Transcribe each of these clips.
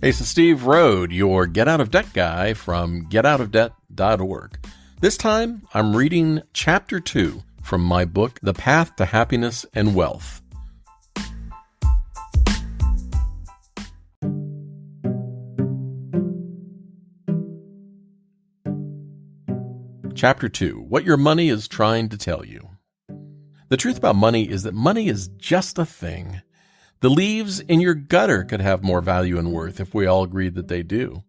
Hey, this is Steve Rode, your Get Out of Debt guy from getoutofdebt.org. This time, I'm reading Chapter 2 from my book, The Path to Happiness and Wealth. Chapter 2, What Your Money is Trying to Tell You. The truth about money is that money is just a thing. The leaves in your gutter could have more value and worth if we all agreed that they do.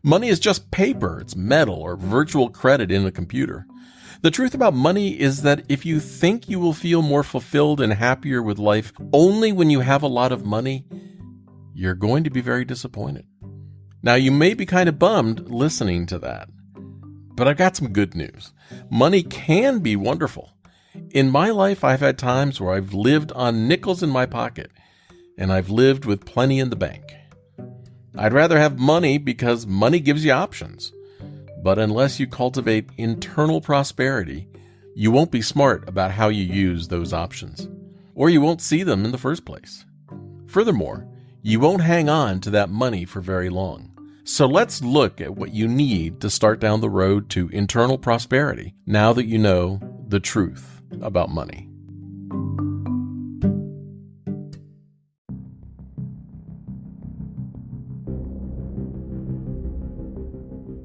Money is just paper, it's metal, or virtual credit in a computer. The truth about money is that if you think you will feel more fulfilled and happier with life only when you have a lot of money, you're going to be very disappointed. Now, you may be kind of bummed listening to that, but I've got some good news. Money can be wonderful. In my life, I've had times where I've lived on nickels in my pocket, and I've lived with plenty in the bank. I'd rather have money because money gives you options. But unless you cultivate internal prosperity, you won't be smart about how you use those options, or you won't see them in the first place. Furthermore, you won't hang on to that money for very long. So let's look at what you need to start down the road to internal prosperity now that you know the truth about money.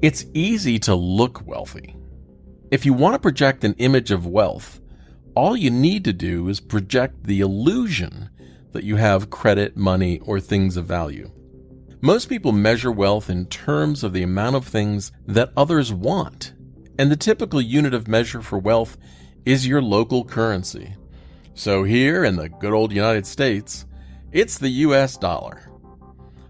It's easy to look wealthy. If you want to project an image of wealth, all you need to do is project the illusion that you have credit, money, or things of value. Most people measure wealth in terms of the amount of things that others want, and the typical unit of measure for wealth is your local currency. So here in the good old United States, it's the US dollar.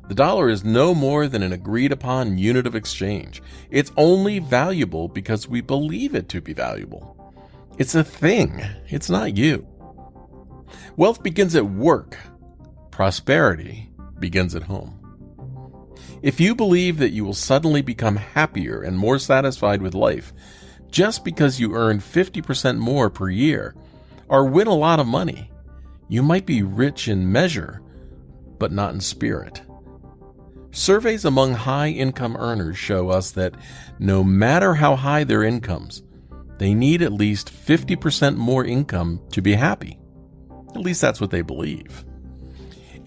The dollar is no more than an agreed-upon unit of exchange. It's only valuable because we believe it to be valuable. It's a thing. It's not you. Wealth begins at work. Prosperity begins at home. If you believe that you will suddenly become happier and more satisfied with life just because you earn 50% more per year or win a lot of money, you might be rich in measure, but not in spirit. Surveys among high-income earners show us that no matter how high their incomes, they need at least 50% more income to be happy. At least that's what they believe.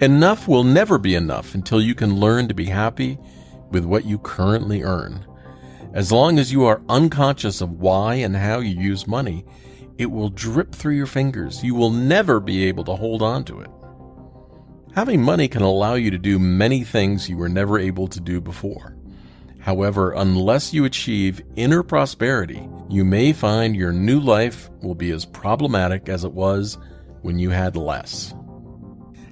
Enough will never be enough until you can learn to be happy with what you currently earn. As long as you are unconscious of why and how you use money, it will drip through your fingers. You will never be able to hold on to it. Having money can allow you to do many things you were never able to do before. However, unless you achieve inner prosperity, you may find your new life will be as problematic as it was when you had less.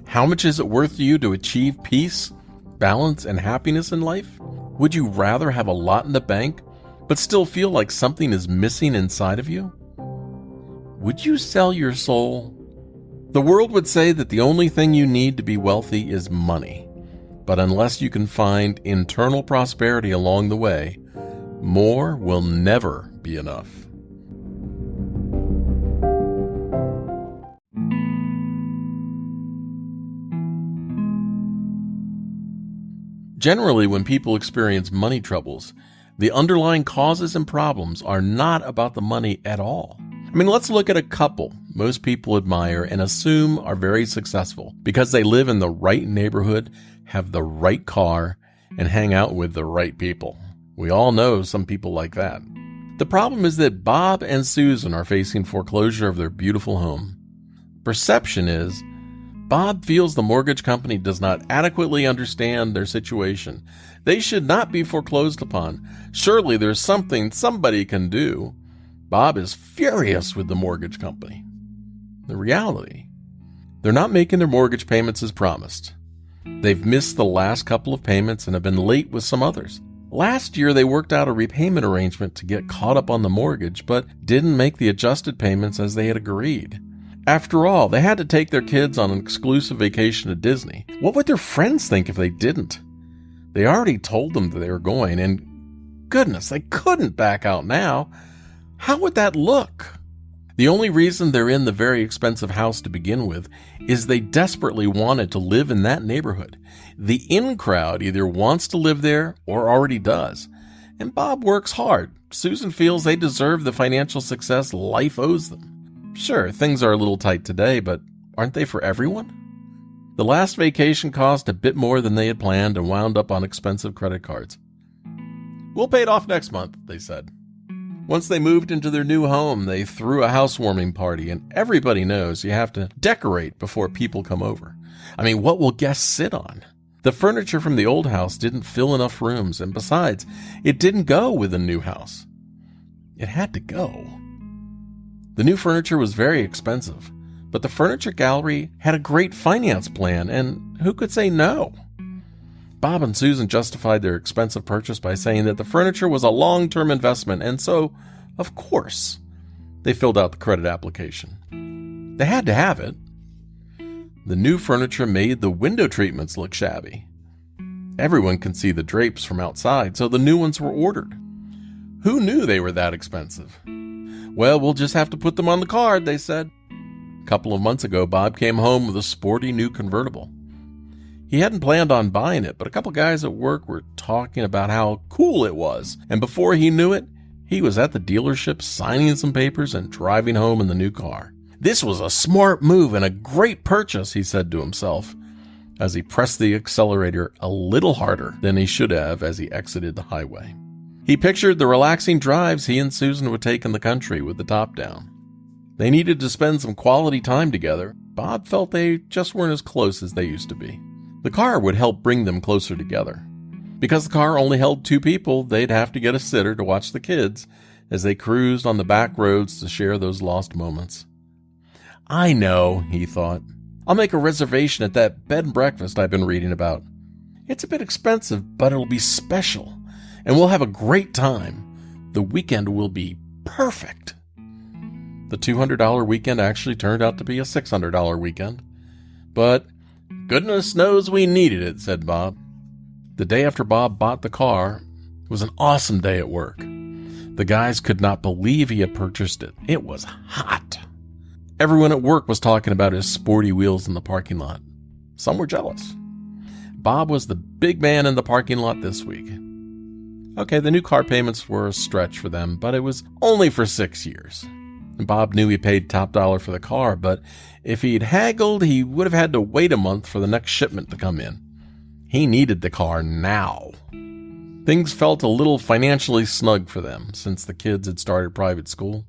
How much is it worth to you to achieve peace, balance, and happiness in life? Would you rather have a lot in the bank, but still feel like something is missing inside of you? Would you sell your soul? The world would say that the only thing you need to be wealthy is money. But unless you can find internal prosperity along the way, more will never be enough. Generally, when people experience money troubles, the underlying causes and problems are not about the money at all. Let's look at a couple most people admire and assume are very successful because they live in the right neighborhood, have the right car, and hang out with the right people. We all know some people like that. The problem is that Bob and Susan are facing foreclosure of their beautiful home. Perception is, Bob feels the mortgage company does not adequately understand their situation. They should not be foreclosed upon. Surely there's something somebody can do. Bob is furious with the mortgage company. The reality, they're not making their mortgage payments as promised. They've missed the last couple of payments and have been late with some others. Last year, they worked out a repayment arrangement to get caught up on the mortgage, but didn't make the adjusted payments as they had agreed. After all, they had to take their kids on an exclusive vacation to Disney. What would their friends think if they didn't? They already told them that they were going, and goodness, they couldn't back out now. How would that look? The only reason they're in the very expensive house to begin with is they desperately wanted to live in that neighborhood. The in crowd either wants to live there or already does. And Bob works hard. Susan feels they deserve the financial success life owes them. Sure, things are a little tight today, but aren't they for everyone? The last vacation cost a bit more than they had planned and wound up on expensive credit cards. "We'll pay it off next month," they said. Once they moved into their new home, they threw a housewarming party, and everybody knows you have to decorate before people come over. I mean, what will guests sit on? The furniture from the old house didn't fill enough rooms, and besides, it didn't go with the new house. It had to go. The new furniture was very expensive, but the furniture gallery had a great finance plan, and who could say no? Bob and Susan justified their expensive purchase by saying that the furniture was a long-term investment, and so, of course, they filled out the credit application. They had to have it. The new furniture made the window treatments look shabby. Everyone can see the drapes from outside, so the new ones were ordered. Who knew they were that expensive? "Well, we'll just have to put them on the card," they said. A couple of months ago, Bob came home with a sporty new convertible. He hadn't planned on buying it, but a couple guys at work were talking about how cool it was, and before he knew it, he was at the dealership signing some papers and driving home in the new car. "This was a smart move and a great purchase," he said to himself, as he pressed the accelerator a little harder than he should have as he exited the highway. He pictured the relaxing drives he and Susan would take in the country with the top down. They needed to spend some quality time together. Bob felt they just weren't as close as they used to be. The car would help bring them closer together. Because the car only held 2 people, they'd have to get a sitter to watch the kids as they cruised on the back roads to share those lost moments. "I know," he thought. "I'll make a reservation at that bed and breakfast I've been reading about. It's a bit expensive, but it'll be special, and we'll have a great time. The weekend will be perfect." The $200 weekend actually turned out to be a $600 weekend. But goodness knows we needed it, said Bob. The day after Bob bought the car, it was an awesome day at work. The guys could not believe he had purchased it. It was hot. Everyone at work was talking about his sporty wheels in the parking lot. Some were jealous. Bob was the big man in the parking lot this week. Okay, the new car payments were a stretch for them, but it was only for 6 years. And Bob knew he paid top dollar for the car, but if he'd haggled, he would have had to wait a month for the next shipment to come in. He needed the car now. Things felt a little financially snug for them since the kids had started private school.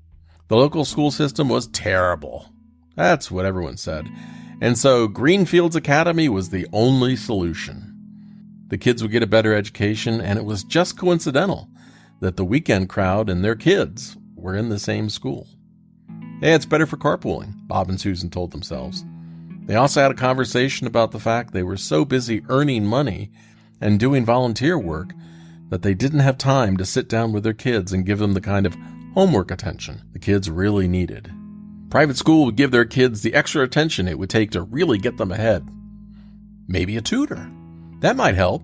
The local school system was terrible. That's what everyone said. And so Greenfields Academy was the only solution. The kids would get a better education, and it was just coincidental that the weekend crowd and their kids were in the same school. Hey, it's better for carpooling, Bob and Susan told themselves. They also had a conversation about the fact they were so busy earning money and doing volunteer work that they didn't have time to sit down with their kids and give them the kind of homework attention the kids really needed. Private school would give their kids the extra attention it would take to really get them ahead. Maybe a tutor. That might help.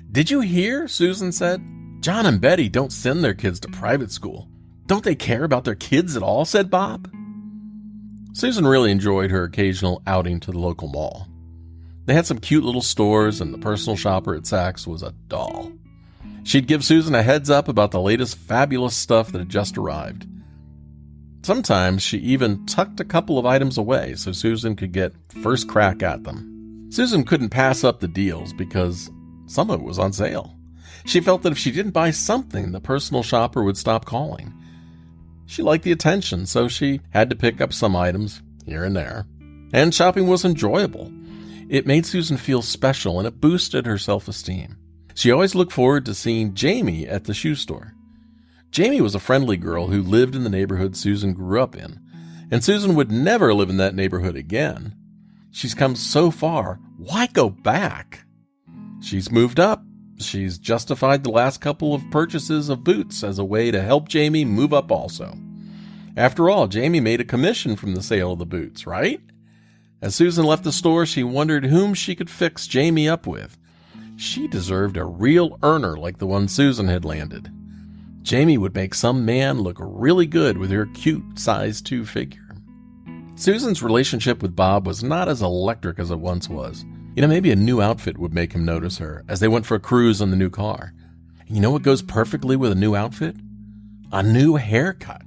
Did you hear? Susan said. John and Betty don't send their kids to private school. Don't they care about their kids at all? Said Bob. Susan really enjoyed her occasional outing to the local mall. They had some cute little stores, and the personal shopper at Saks was a doll. She'd give Susan a heads up about the latest fabulous stuff that had just arrived. Sometimes she even tucked a couple of items away so Susan could get first crack at them. Susan couldn't pass up the deals because some of it was on sale. She felt that if she didn't buy something, the personal shopper would stop calling. She liked the attention, so she had to pick up some items here and there. And shopping was enjoyable. It made Susan feel special, and it boosted her self-esteem. She always looked forward to seeing Jamie at the shoe store. Jamie was a friendly girl who lived in the neighborhood Susan grew up in, and Susan would never live in that neighborhood again. She's come so far, why go back? She's moved up. She's justified the last couple of purchases of boots as a way to help Jamie move up also. After all, Jamie made a commission from the sale of the boots, right? As Susan left the store, she wondered whom she could fix Jamie up with. She deserved a real earner like the one Susan had landed. Jamie would make some man look really good with her cute size 2 figure. Susan's relationship with Bob was not as electric as it once was. Maybe a new outfit would make him notice her as they went for a cruise in the new car. You know what goes perfectly with a new outfit? A new haircut.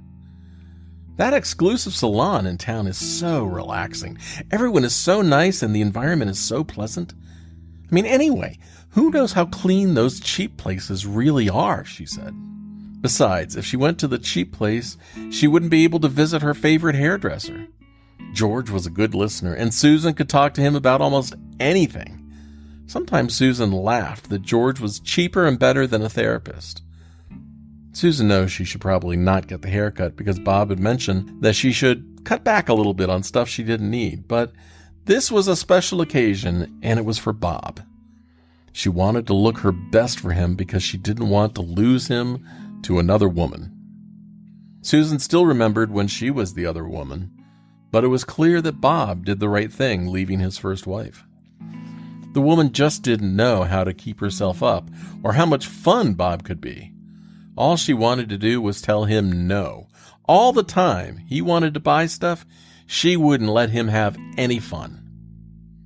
That exclusive salon in town is so relaxing. Everyone is so nice and the environment is so pleasant. Anyway, who knows how clean those cheap places really are, she said. Besides, if she went to the cheap place, she wouldn't be able to visit her favorite hairdresser. George was a good listener, and Susan could talk to him about almost anything. Sometimes Susan laughed that George was cheaper and better than a therapist. Susan knows she should probably not get the haircut because Bob had mentioned that she should cut back a little bit on stuff she didn't need, but this was a special occasion, and it was for Bob. She wanted to look her best for him because she didn't want to lose him to another woman. Susan still remembered when she was the other woman, but it was clear that Bob did the right thing leaving his first wife. The woman just didn't know how to keep herself up or how much fun Bob could be. All she wanted to do was tell him no. All the time he wanted to buy stuff, she wouldn't let him have any fun.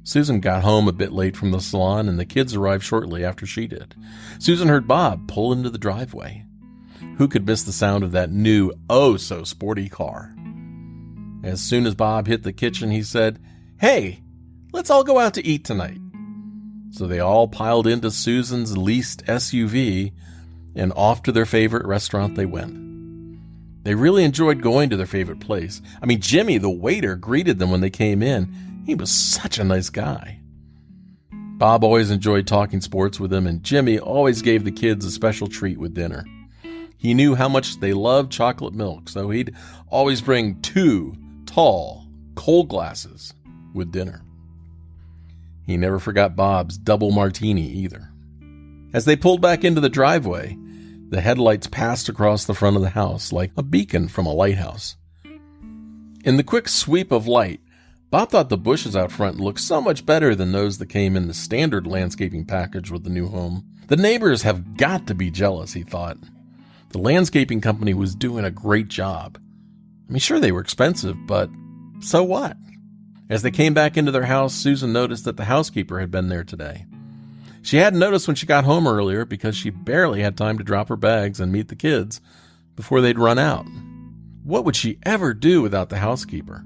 Susan got home a bit late from the salon, and the kids arrived shortly after she did. Susan heard Bob pull into the driveway. Who could miss the sound of that new, oh-so-sporty car? As soon as Bob hit the kitchen, he said, "Hey, let's all go out to eat tonight." So they all piled into Susan's leased SUV, and off to their favorite restaurant they went. They really enjoyed going to their favorite place. Jimmy, the waiter, greeted them when they came in. He was such a nice guy. Bob always enjoyed talking sports with him, and Jimmy always gave the kids a special treat with dinner. He knew how much they loved chocolate milk, so he'd always bring 2 tall, cold glasses with dinner. He never forgot Bob's double martini either. As they pulled back into the driveway, the headlights passed across the front of the house like a beacon from a lighthouse. In the quick sweep of light, Bob thought the bushes out front looked so much better than those that came in the standard landscaping package with the new home. The neighbors have got to be jealous, he thought. The landscaping company was doing a great job. Sure, they were expensive, but so what? As they came back into their house, Susan noticed that the housekeeper had been there today. She hadn't noticed when she got home earlier because she barely had time to drop her bags and meet the kids before they'd run out. What would she ever do without the housekeeper?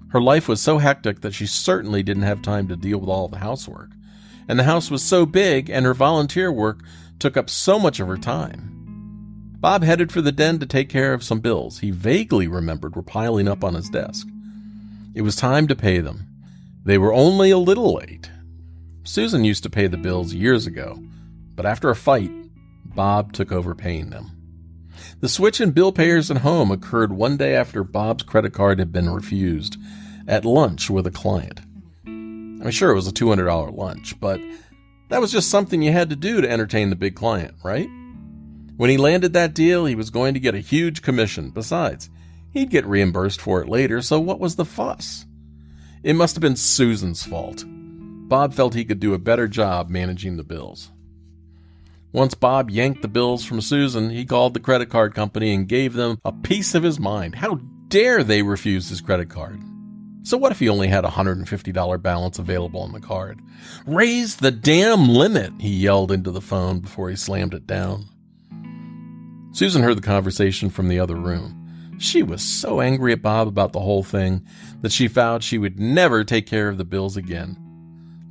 Her life was so hectic that she certainly didn't have time to deal with all of the housework. And the house was so big and her volunteer work took up so much of her time. Bob headed for the den to take care of some bills he vaguely remembered were piling up on his desk. It was time to pay them. They were only a little late. Susan used to pay the bills years ago, but after a fight, Bob took over paying them. The switch in bill payers at home occurred one day after Bob's credit card had been refused at lunch with a client. Sure, it was a $200 lunch, but that was just something you had to do to entertain the big client, right? When he landed that deal, he was going to get a huge commission. Besides, he'd get reimbursed for it later, so what was the fuss? It must have been Susan's fault. Bob felt he could do a better job managing the bills. Once Bob yanked the bills from Susan, he called the credit card company and gave them a piece of his mind. How dare they refuse his credit card? So what if he only had a $150 balance available on the card? Raise the damn limit, he yelled into the phone before he slammed it down. Susan heard the conversation from the other room. She was so angry at Bob about the whole thing that she vowed she would never take care of the bills again.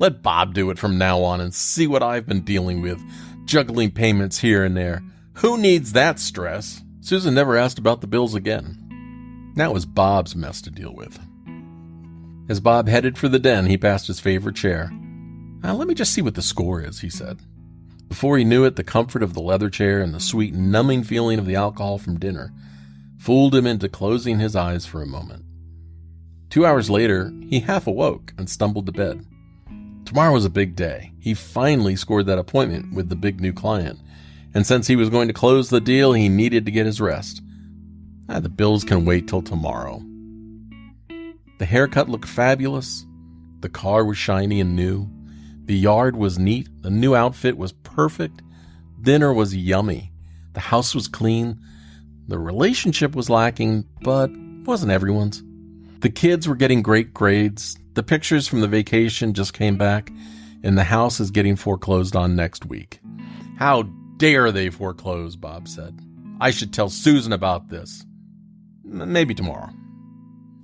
Let Bob do it from now on and see what I've been dealing with, juggling payments here and there. Who needs that stress? Susan never asked about the bills again. Now it was Bob's mess to deal with. As Bob headed for the den, he passed his favorite chair. Let me just see what the score is, he said. Before he knew it, the comfort of the leather chair and the sweet, numbing feeling of the alcohol from dinner fooled him into closing his eyes for a moment. 2 hours later, he half awoke and stumbled to bed. Tomorrow was a big day. He finally scored that appointment with the big new client, and since he was going to close the deal, he needed to get his rest. The bills can wait till tomorrow. The haircut looked fabulous. The car was shiny and new. The yard was neat. The new outfit was perfect. Dinner was yummy. The house was clean. The relationship was lacking, but wasn't everyone's. The kids were getting great grades. The pictures from the vacation just came back, and the house is getting foreclosed on next week. How dare they foreclose, Bob said. I should tell Susan about this. Maybe tomorrow.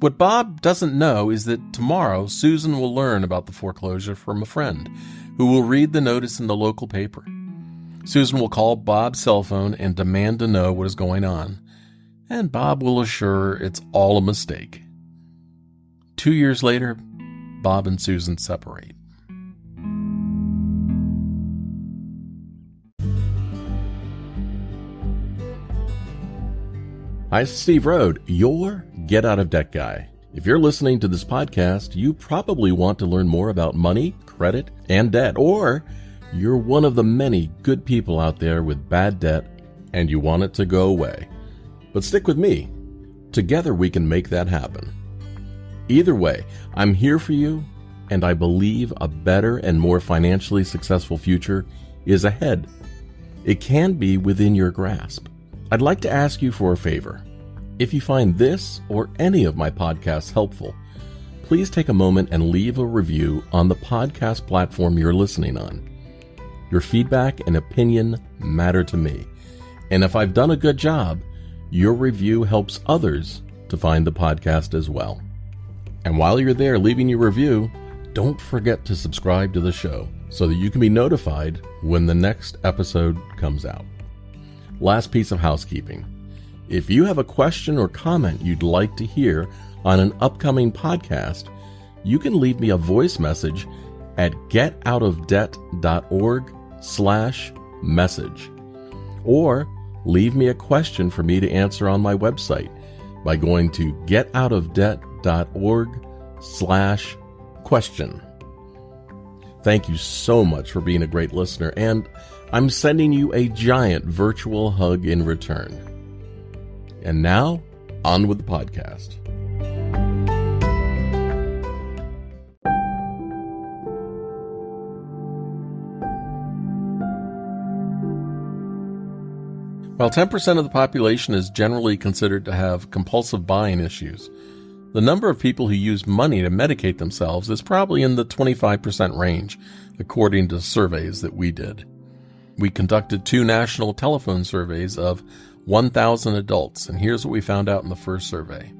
What Bob doesn't know is that tomorrow Susan will learn about the foreclosure from a friend who will read the notice in the local paper. Susan will call Bob's cell phone and demand to know what is going on, and Bob will assure it's all a mistake. 2 years later, Bob and Susan separate. Hi, Steve Rode, your Get Out of Debt guy. If you're listening to this podcast, you probably want to learn more about money, credit, and debt, or you're one of the many good people out there with bad debt and you want it to go away. But stick with me. Together we can make that happen. Either way, I'm here for you, and I believe a better and more financially successful future is ahead. It can be within your grasp. I'd like to ask you for a favor. If you find this or any of my podcasts helpful, please take a moment and leave a review on the podcast platform you're listening on. Your feedback and opinion matter to me, and if I've done a good job, your review helps others to find the podcast as well. And while you're there leaving your review, don't forget to subscribe to the show so that you can be notified when the next episode comes out. Last piece of housekeeping. If you have a question or comment you'd like to hear on an upcoming podcast, you can leave me a voice message at getoutofdebt.org/message. Or leave me a question for me to answer on my website by going to getoutofdebt.org/question. Thank you so much for being a great listener, and I'm sending you a giant virtual hug in return. And now, on with the podcast. While 10% of the population is generally considered to have compulsive buying issues, the number of people who use money to medicate themselves is probably in the 25% range, according to surveys that we did. We conducted 2 national telephone surveys of 1,000 adults, and here's what we found out in the first survey.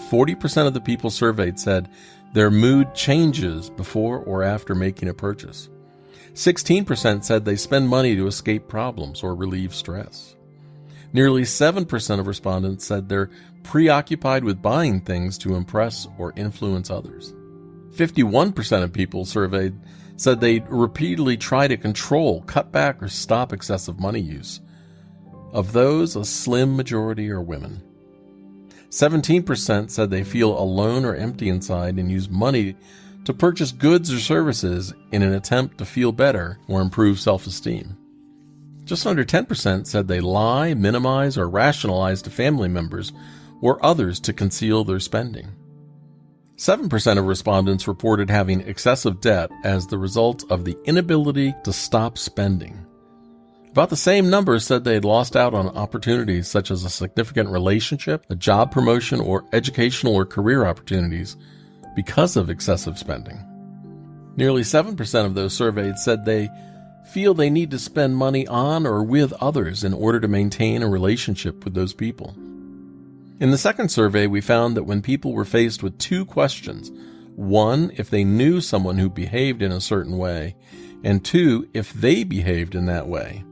40% of the people surveyed said their mood changes before or after making a purchase. 16% said they spend money to escape problems or relieve stress. Nearly 7% of respondents said they're preoccupied with buying things to impress or influence others. 51% of people surveyed said they repeatedly try to control, cut back, or stop excessive money use. Of those, a slim majority are women. 17% said they feel alone or empty inside and use money to purchase goods or services in an attempt to feel better or improve self-esteem. Just under 10% said they lie, minimize, or rationalize to family members or others to conceal their spending. 7% of respondents reported having excessive debt as the result of the inability to stop spending. About the same number said they had lost out on opportunities such as a significant relationship, a job promotion, or educational or career opportunities because of excessive spending. Nearly 7% of those surveyed said they feel they need to spend money on or with others in order to maintain a relationship with those people. In the second survey, we found that when people were faced with 2 questions, 1, if they knew someone who behaved in a certain way, and 2, if they behaved in that way.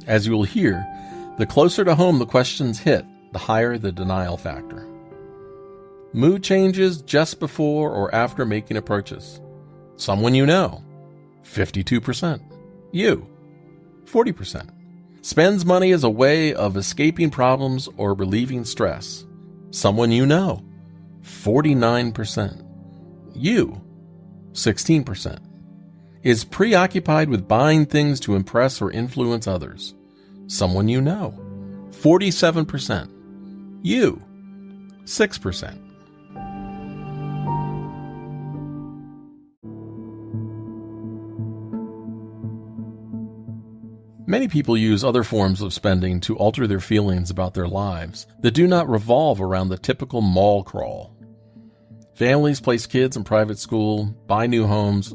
As you will hear, the closer to home the questions hit, the higher the denial factor. Mood changes just before or after making a purchase. Someone you know, 52%. You, 40%. Spends money as a way of escaping problems or relieving stress. Someone you know, 49%. You, 16%. Is preoccupied with buying things to impress or influence others. Someone you know, 47%. You, 6%. Many people use other forms of spending to alter their feelings about their lives that do not revolve around the typical mall crawl. Families place kids in private school, buy new homes,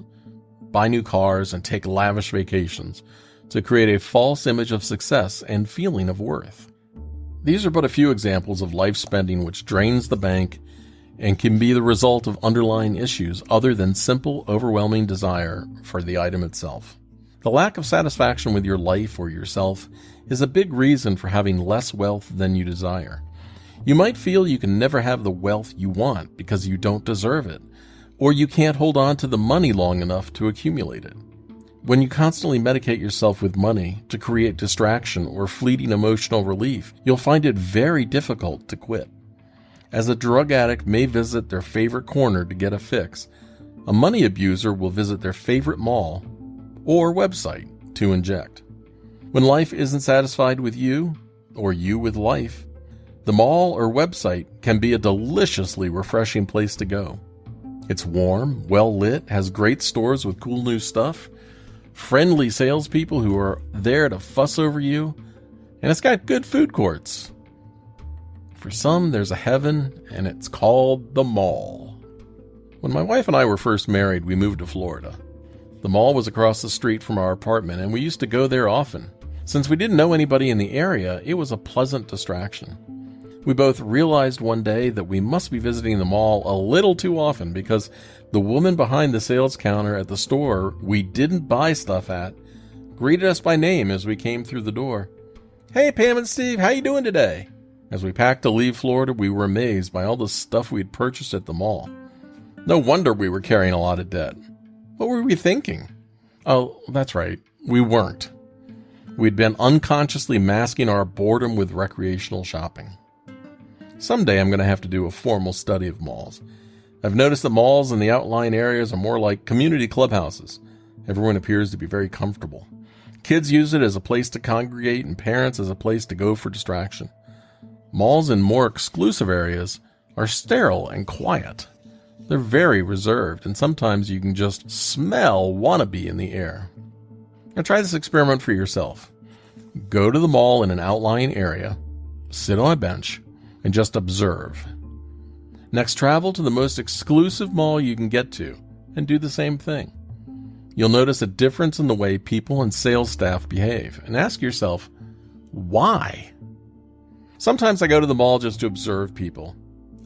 buy new cars, and take lavish vacations to create a false image of success and feeling of worth. These are but a few examples of life spending which drains the bank and can be the result of underlying issues other than simple, overwhelming desire for the item itself. The lack of satisfaction with your life or yourself is a big reason for having less wealth than you desire. You might feel you can never have the wealth you want because you don't deserve it, or you can't hold on to the money long enough to accumulate it. When you constantly medicate yourself with money to create distraction or fleeting emotional relief, you'll find it very difficult to quit. As a drug addict may visit their favorite corner to get a fix, a money abuser will visit their favorite mall or website to inject. When life isn't satisfied with you, or you with life, the mall or website can be a deliciously refreshing place to go. It's warm, well lit, has great stores with cool new stuff, friendly salespeople who are there to fuss over you, and it's got good food courts. For some, there's a heaven, and it's called the mall. When my wife and I were first married, we moved to Florida. The mall was across the street from our apartment, and we used to go there often. Since we didn't know anybody in the area, it was a pleasant distraction. We both realized one day that we must be visiting the mall a little too often because the woman behind the sales counter at the store we didn't buy stuff at greeted us by name as we came through the door. "Hey, Pam and Steve, how you doing today?" As we packed to leave Florida, we were amazed by all the stuff we'd purchased at the mall. No wonder we were carrying a lot of debt. What were we thinking? Oh, that's right. We weren't. We'd been unconsciously masking our boredom with recreational shopping. Someday I'm going to have to do a formal study of malls. I've noticed that malls in the outlying areas are more like community clubhouses. Everyone appears to be very comfortable. Kids use it as a place to congregate and parents as a place to go for distraction. Malls in more exclusive areas are sterile and quiet. They're very reserved, and sometimes you can just smell wannabe in the air. Now try this experiment for yourself. Go to the mall in an outlying area, sit on a bench, and just observe. Next, travel to the most exclusive mall you can get to, and do the same thing. You'll notice a difference in the way people and sales staff behave, and ask yourself, why? Sometimes I go to the mall just to observe people.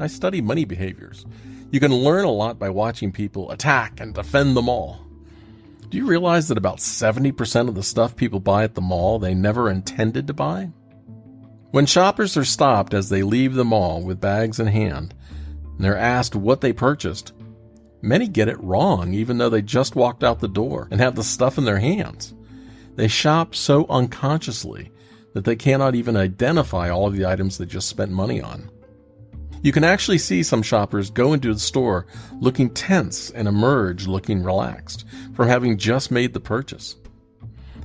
I study money behaviors. You can learn a lot by watching people attack and defend the mall. Do you realize that about 70% of the stuff people buy at the mall they never intended to buy? When shoppers are stopped as they leave the mall with bags in hand, and they're asked what they purchased, many get it wrong even though they just walked out the door and have the stuff in their hands. They shop so unconsciously that they cannot even identify all of the items they just spent money on. You can actually see some shoppers go into the store looking tense and emerge looking relaxed from having just made the purchase.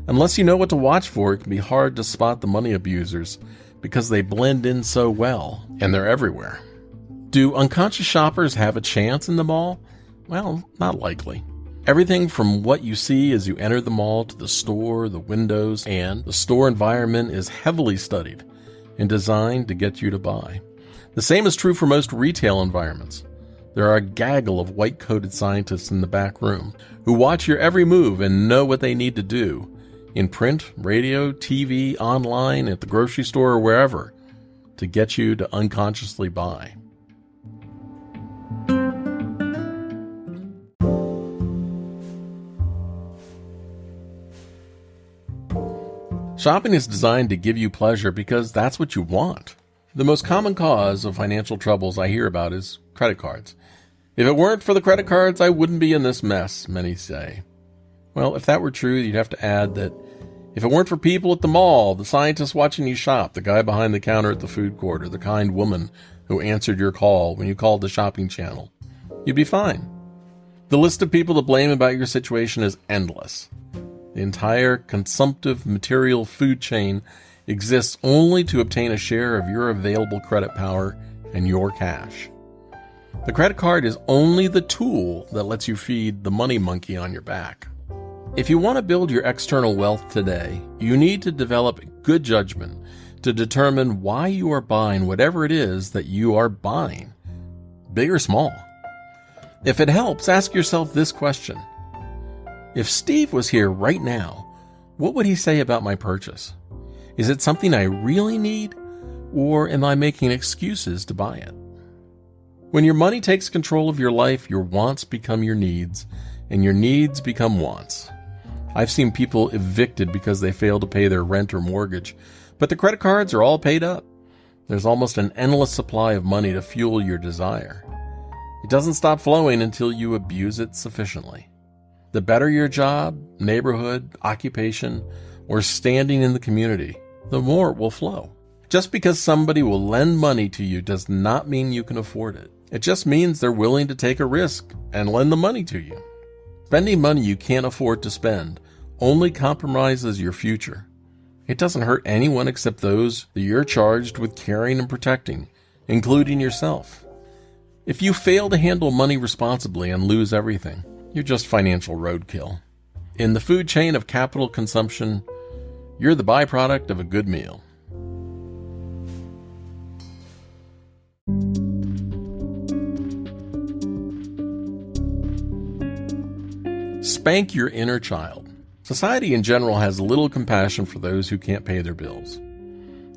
Unless you know what to watch for, it can be hard to spot the money abusers because they blend in so well and they're everywhere. Do unconscious shoppers have a chance in the mall? Well, not likely. Everything from what you see as you enter the mall to the store, the windows, and the store environment is heavily studied and designed to get you to buy. The same is true for most retail environments. There are a gaggle of white-coated scientists in the back room who watch your every move and know what they need to do in print, radio, TV, online, at the grocery store, or wherever to get you to unconsciously buy. Shopping is designed to give you pleasure because that's what you want. The most common cause of financial troubles I hear about is credit cards. If it weren't for the credit cards, I wouldn't be in this mess, many say. Well, if that were true, you'd have to add that if it weren't for people at the mall, the scientists watching you shop, the guy behind the counter at the food court, or the kind woman who answered your call when you called the shopping channel, you'd be fine. The list of people to blame about your situation is endless. The entire consumptive material food chain exists only to obtain a share of your available credit power and your cash. The credit card is only the tool that lets you feed the money monkey on your back. If you want to build your external wealth today, you need to develop good judgment to determine why you are buying whatever it is that you are buying, big or small. If it helps, ask yourself this question. If Steve was here right now, what would he say about my purchase? Is it something I really need, or am I making excuses to buy it? When your money takes control of your life, your wants become your needs, and your needs become wants. I've seen people evicted because they failed to pay their rent or mortgage, but the credit cards are all paid up. There's almost an endless supply of money to fuel your desire. It doesn't stop flowing until you abuse it sufficiently. The better your job, neighborhood, occupation, or standing in the community, the more it will flow. Just because somebody will lend money to you does not mean you can afford it. It just means they're willing to take a risk and lend the money to you. Spending money you can't afford to spend only compromises your future. It doesn't hurt anyone except those that you're charged with caring and protecting, including yourself. If you fail to handle money responsibly and lose everything, you're just financial roadkill. In the food chain of capital consumption, you're the byproduct of a good meal. Spank your inner child. Society in general has little compassion for those who can't pay their bills.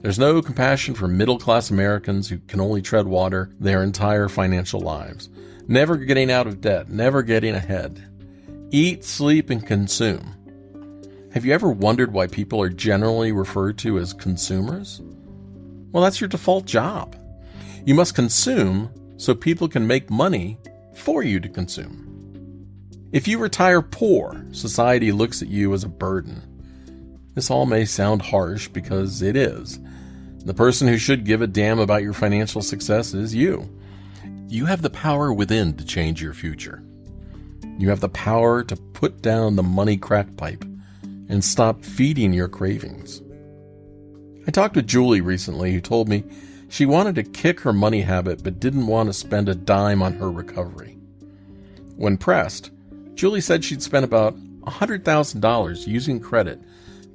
There's no compassion for middle-class Americans who can only tread water their entire financial lives, never getting out of debt, never getting ahead. Eat, sleep, and consume. Have you ever wondered why people are generally referred to as consumers? Well, that's your default job. You must consume so people can make money for you to consume. If you retire poor, society looks at you as a burden. This all may sound harsh because it is. The person who should give a damn about your financial success is you. You have the power within to change your future. You have the power to put down the money crack pipe and stop feeding your cravings. I talked with Julie recently, who told me she wanted to kick her money habit but didn't want to spend a dime on her recovery. When pressed, Julie said she'd spent about $100,000 using credit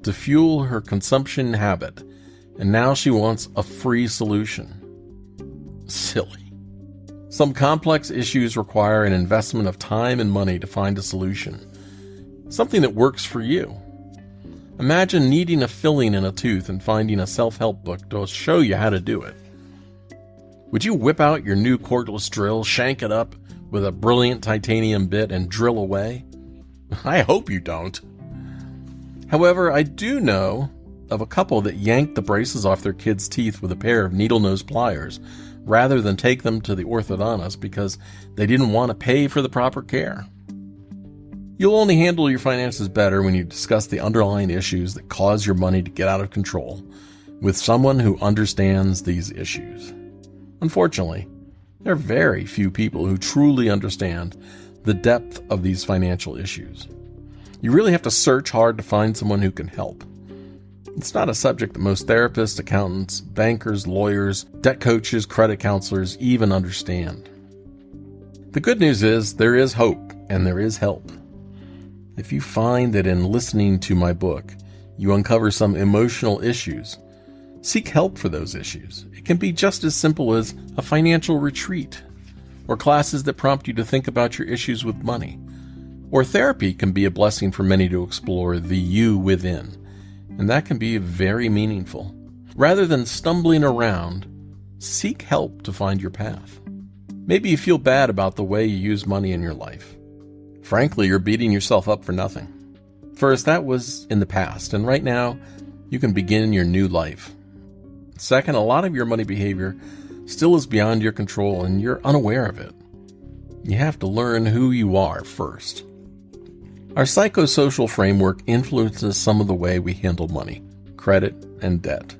to fuel her consumption habit, and now she wants a free solution. Silly. Some complex issues require an investment of time and money to find a solution, something that works for you. Imagine needing a filling in a tooth and finding a self-help book to show you how to do it. Would you whip out your new cordless drill, shank it up with a brilliant titanium bit, and drill away? I hope you don't. However, I do know of a couple that yanked the braces off their kids' teeth with a pair of needle-nose pliers rather than take them to the orthodontist because they didn't want to pay for the proper care. You'll only handle your finances better when you discuss the underlying issues that cause your money to get out of control with someone who understands these issues. Unfortunately, there are very few people who truly understand the depth of these financial issues. You really have to search hard to find someone who can help. It's not a subject that most therapists, accountants, bankers, lawyers, debt coaches, credit counselors even understand. The good news is there is hope and there is help. If you find that in listening to my book, you uncover some emotional issues, seek help for those issues. It can be just as simple as a financial retreat, or classes that prompt you to think about your issues with money. Or therapy can be a blessing for many to explore the you within, and that can be very meaningful. Rather than stumbling around, seek help to find your path. Maybe you feel bad about the way you use money in your life. Frankly, you're beating yourself up for nothing. First, that was in the past, and right now, you can begin your new life. Second, a lot of your money behavior still is beyond your control and you're unaware of it. You have to learn who you are first. Our psychosocial framework influences some of the way we handle money, credit, and debt.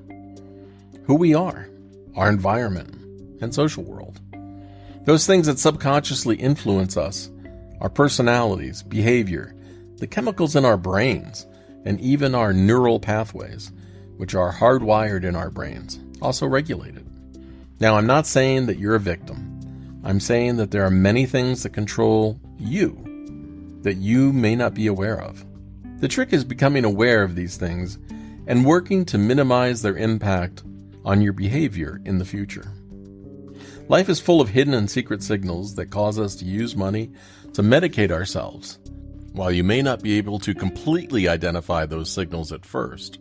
Who we are, our environment, and social world. Those things that subconsciously influence us, our personalities, behavior, the chemicals in our brains, and even our neural pathways, which are hardwired in our brains, also regulated. Now, I'm not saying that you're a victim. I'm saying that there are many things that control you that you may not be aware of. The trick is becoming aware of these things and working to minimize their impact on your behavior in the future. Life is full of hidden and secret signals that cause us to use money to medicate ourselves. While you may not be able to completely identify those signals at first,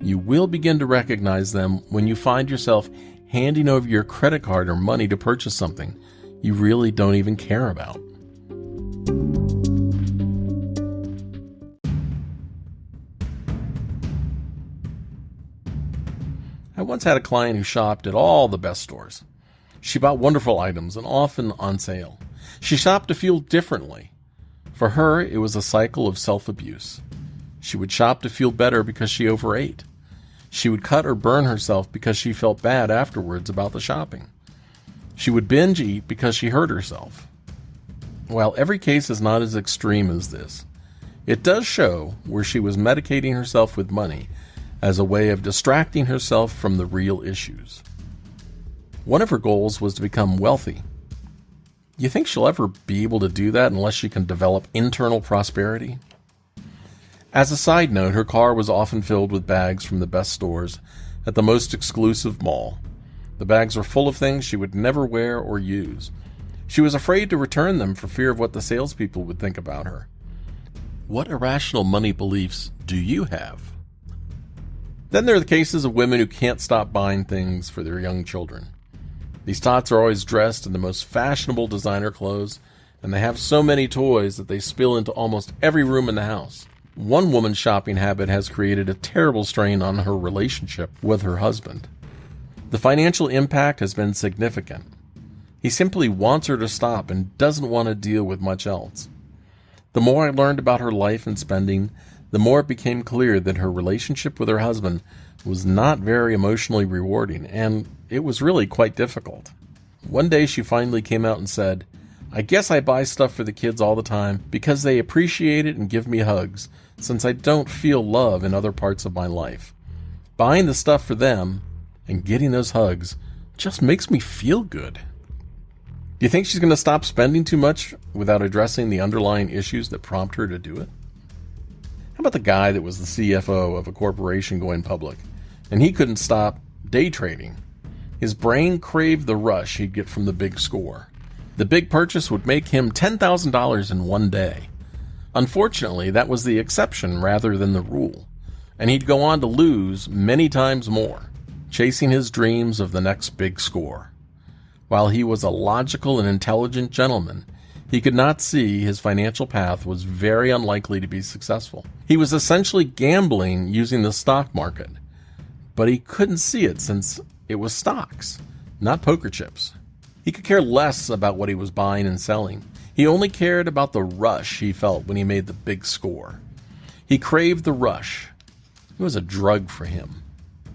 you will begin to recognize them when you find yourself handing over your credit card or money to purchase something you really don't even care about. I once had a client who shopped at all the best stores. She bought wonderful items and often on sale. She shopped to feel differently. For her, it was a cycle of self-abuse. She would shop to feel better because she overate. She would cut or burn herself because she felt bad afterwards about the shopping. She would binge eat because she hurt herself. While every case is not as extreme as this, it does show where she was medicating herself with money as a way of distracting herself from the real issues. One of her goals was to become wealthy. You think she'll ever be able to do that unless she can develop internal prosperity? As a side note, her car was often filled with bags from the best stores at the most exclusive mall. The bags were full of things she would never wear or use. She was afraid to return them for fear of what the salespeople would think about her. What irrational money beliefs do you have? Then there are the cases of women who can't stop buying things for their young children. These tots are always dressed in the most fashionable designer clothes, and they have so many toys that they spill into almost every room in the house. One woman's shopping habit has created a terrible strain on her relationship with her husband. The financial impact has been significant. He simply wants her to stop and doesn't want to deal with much else. The more I learned about her life and spending, the more it became clear that her relationship with her husband was not very emotionally rewarding, and it was really quite difficult. One day she finally came out and said, "I guess I buy stuff for the kids all the time because they appreciate it and give me hugs, since I don't feel love in other parts of my life. Buying the stuff for them and getting those hugs just makes me feel good." Do you think she's going to stop spending too much without addressing the underlying issues that prompt her to do it? How about the guy that was the CFO of a corporation going public, and he couldn't stop day trading? His brain craved the rush he'd get from the big score. The big purchase would make him $10,000 in one day. Unfortunately, that was the exception rather than the rule, and he'd go on to lose many times more, chasing his dreams of the next big score. While he was a logical and intelligent gentleman, he could not see his financial path was very unlikely to be successful. He was essentially gambling using the stock market, but he couldn't see it since it was stocks, not poker chips. He could care less about what he was buying and selling. He only cared about the rush he felt when he made the big score. He craved the rush. It was a drug for him.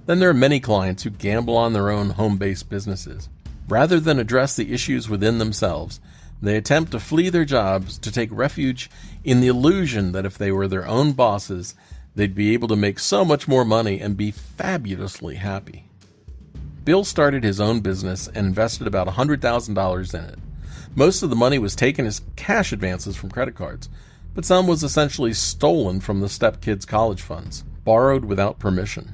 Then there are many clients who gamble on their own home-based businesses. Rather than address the issues within themselves, they attempt to flee their jobs to take refuge in the illusion that if they were their own bosses, they'd be able to make so much more money and be fabulously happy. Bill started his own business and invested about $100,000 in it. Most of the money was taken as cash advances from credit cards, but some was essentially stolen from the stepkids' college funds, borrowed without permission.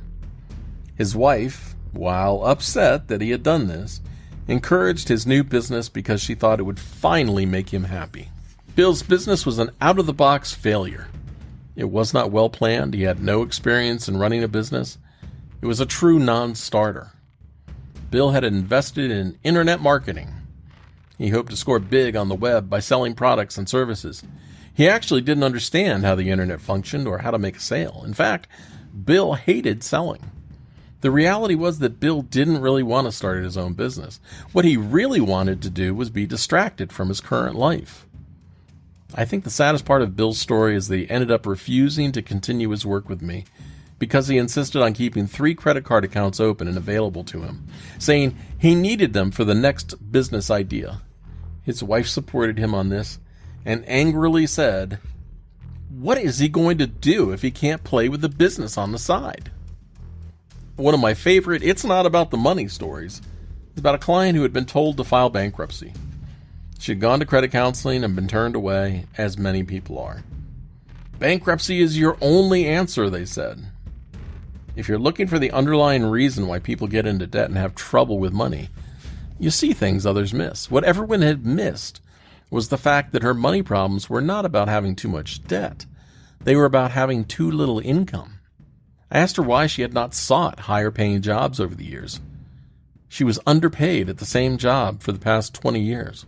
His wife, while upset that he had done this, encouraged his new business because she thought it would finally make him happy. Bill's business was an out-of-the-box failure. It was not well planned. He had no experience in running a business. It was a true non-starter. Bill had invested in internet marketing. He hoped to score big on the web by selling products and services. He actually didn't understand how the internet functioned or how to make a sale. In fact, Bill hated selling. The reality was that Bill didn't really want to start his own business. What he really wanted to do was be distracted from his current life. I think the saddest part of Bill's story is that he ended up refusing to continue his work with me because he insisted on keeping 3 credit card accounts open and available to him, saying he needed them for the next business idea. His wife supported him on this and angrily said, "What is he going to do if he can't play with the business on the side?" One of my favorite "it's not about the money" stories is about a client who had been told to file bankruptcy. She had gone to credit counseling and been turned away, as many people are. Bankruptcy is your only answer, they said. If you're looking for the underlying reason why people get into debt and have trouble with money, you see things others miss. What everyone had missed was the fact that her money problems were not about having too much debt. They were about having too little income. I asked her why she had not sought higher paying jobs over the years. She was underpaid at the same job for the past 20 years.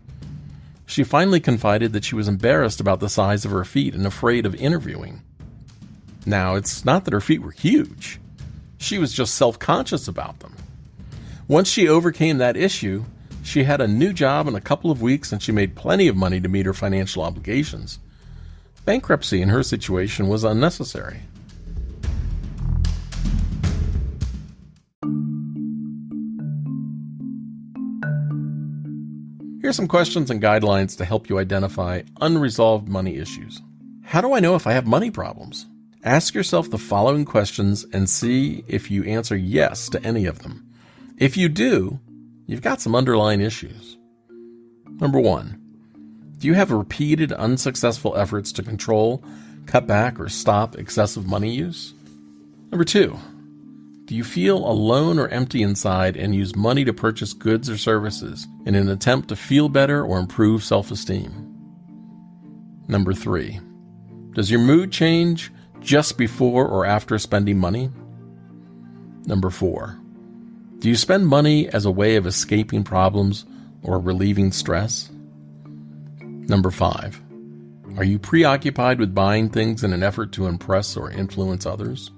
She finally confided that she was embarrassed about the size of her feet and afraid of interviewing. Now, it's not that her feet were huge. She was just self-conscious about them. Once she overcame that issue, she had a new job in a couple of weeks and she made plenty of money to meet her financial obligations. Bankruptcy in her situation was unnecessary. Here are some questions and guidelines to help you identify unresolved money issues. How do I know if I have money problems? Ask yourself the following questions and see if you answer yes to any of them. If you do, you've got some underlying issues. Number 1, do you have repeated unsuccessful efforts to control, cut back, or stop excessive money use? Number 2, do you feel alone or empty inside and use money to purchase goods or services in an attempt to feel better or improve self-esteem? Number 3, does your mood change just before or after spending money? Number 4, do you spend money as a way of escaping problems or relieving stress? Number 5, are you preoccupied with buying things in an effort to impress or influence others?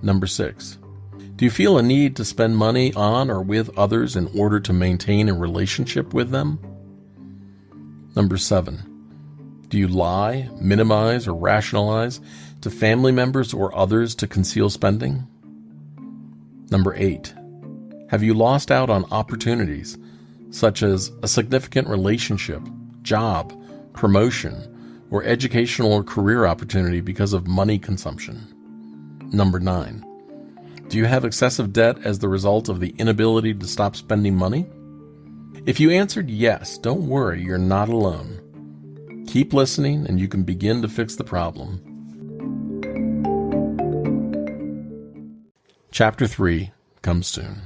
Number 6, do you feel a need to spend money on or with others in order to maintain a relationship with them? Number 7, do you lie, minimize, or rationalize to family members or others to conceal spending? Number 8, have you lost out on opportunities such as a significant relationship, job, promotion, or educational or career opportunity because of money consumption? Number 9, do you have excessive debt as the result of the inability to stop spending money? If you answered yes, don't worry, you're not alone. Keep listening and you can begin to fix the problem. Chapter 3 comes soon.